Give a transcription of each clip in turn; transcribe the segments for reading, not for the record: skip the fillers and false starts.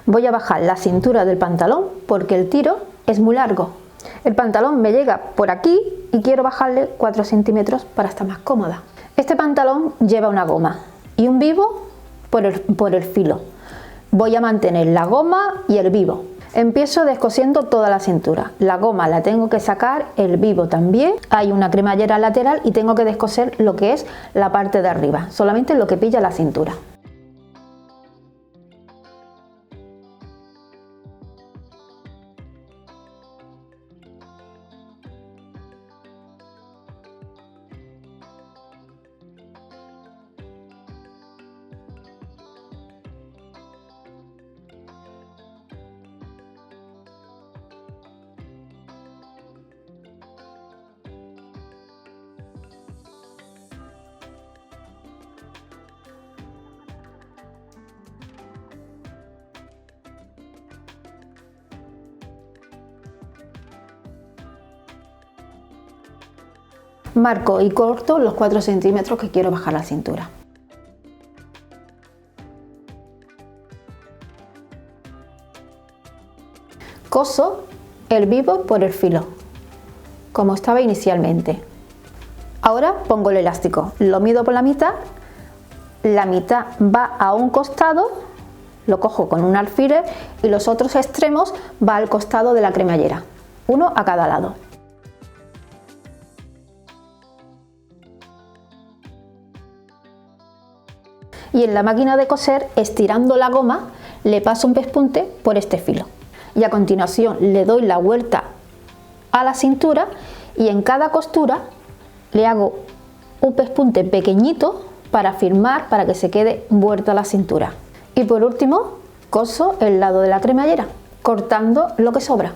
Voy a bajar la cintura del pantalón porque el tiro es muy largo. El pantalón me llega por aquí y quiero bajarle 4 centímetros para estar más cómoda. Este pantalón lleva una goma y un vivo por el filo. Voy a mantener la goma y el vivo. Empiezo descosiendo toda la cintura. La goma la tengo que sacar, el vivo también. Hay una cremallera lateral y tengo que descoser lo que es la parte de arriba, solamente lo que pilla la cintura. Marco y corto los 4 centímetros que quiero bajar la cintura. Coso el vivo por el filo, como estaba inicialmente. Ahora pongo el elástico, lo mido por la mitad va a un costado, lo cojo con un alfiler y los otros extremos va al costado de la cremallera, uno a cada lado. Y en la máquina de coser, estirando la goma, le paso un pespunte por este filo. Y a continuación le doy la vuelta a la cintura y en cada costura le hago un pespunte pequeñito para firmar, para que se quede vuelta la cintura. Y por último, coso el lado de la cremallera, cortando lo que sobra.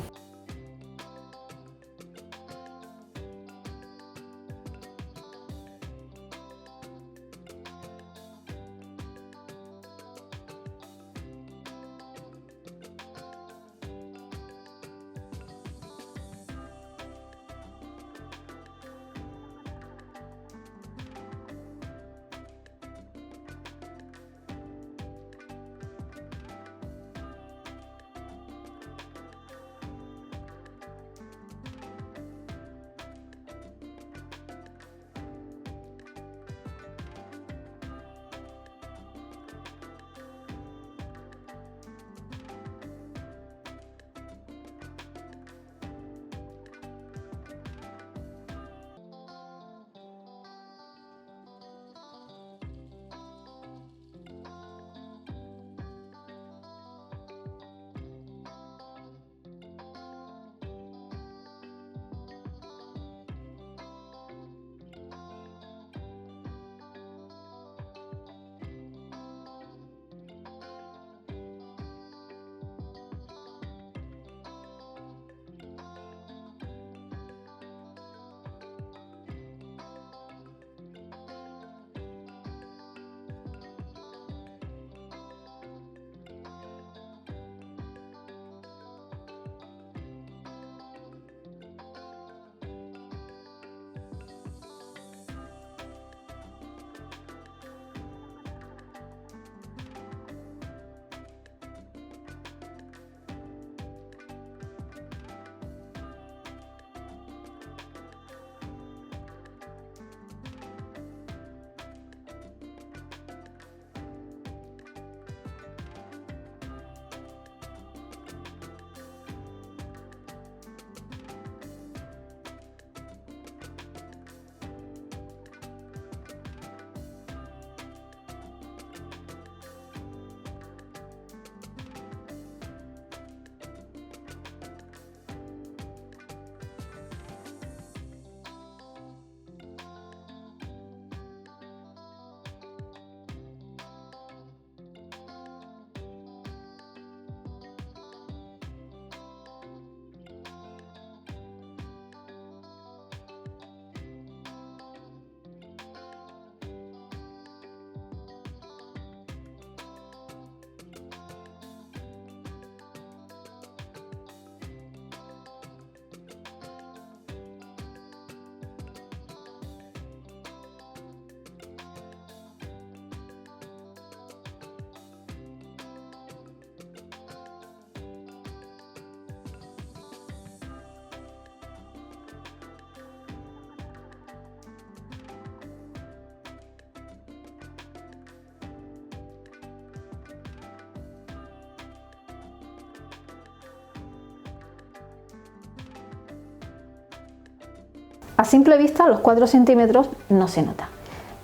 A simple vista los 4 centímetros no se nota,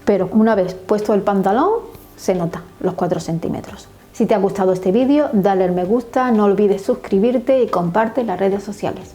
pero una vez puesto el pantalón se nota los 4 centímetros. Si te ha gustado este vídeo, dale al me gusta, no olvides suscribirte y comparte en las redes sociales.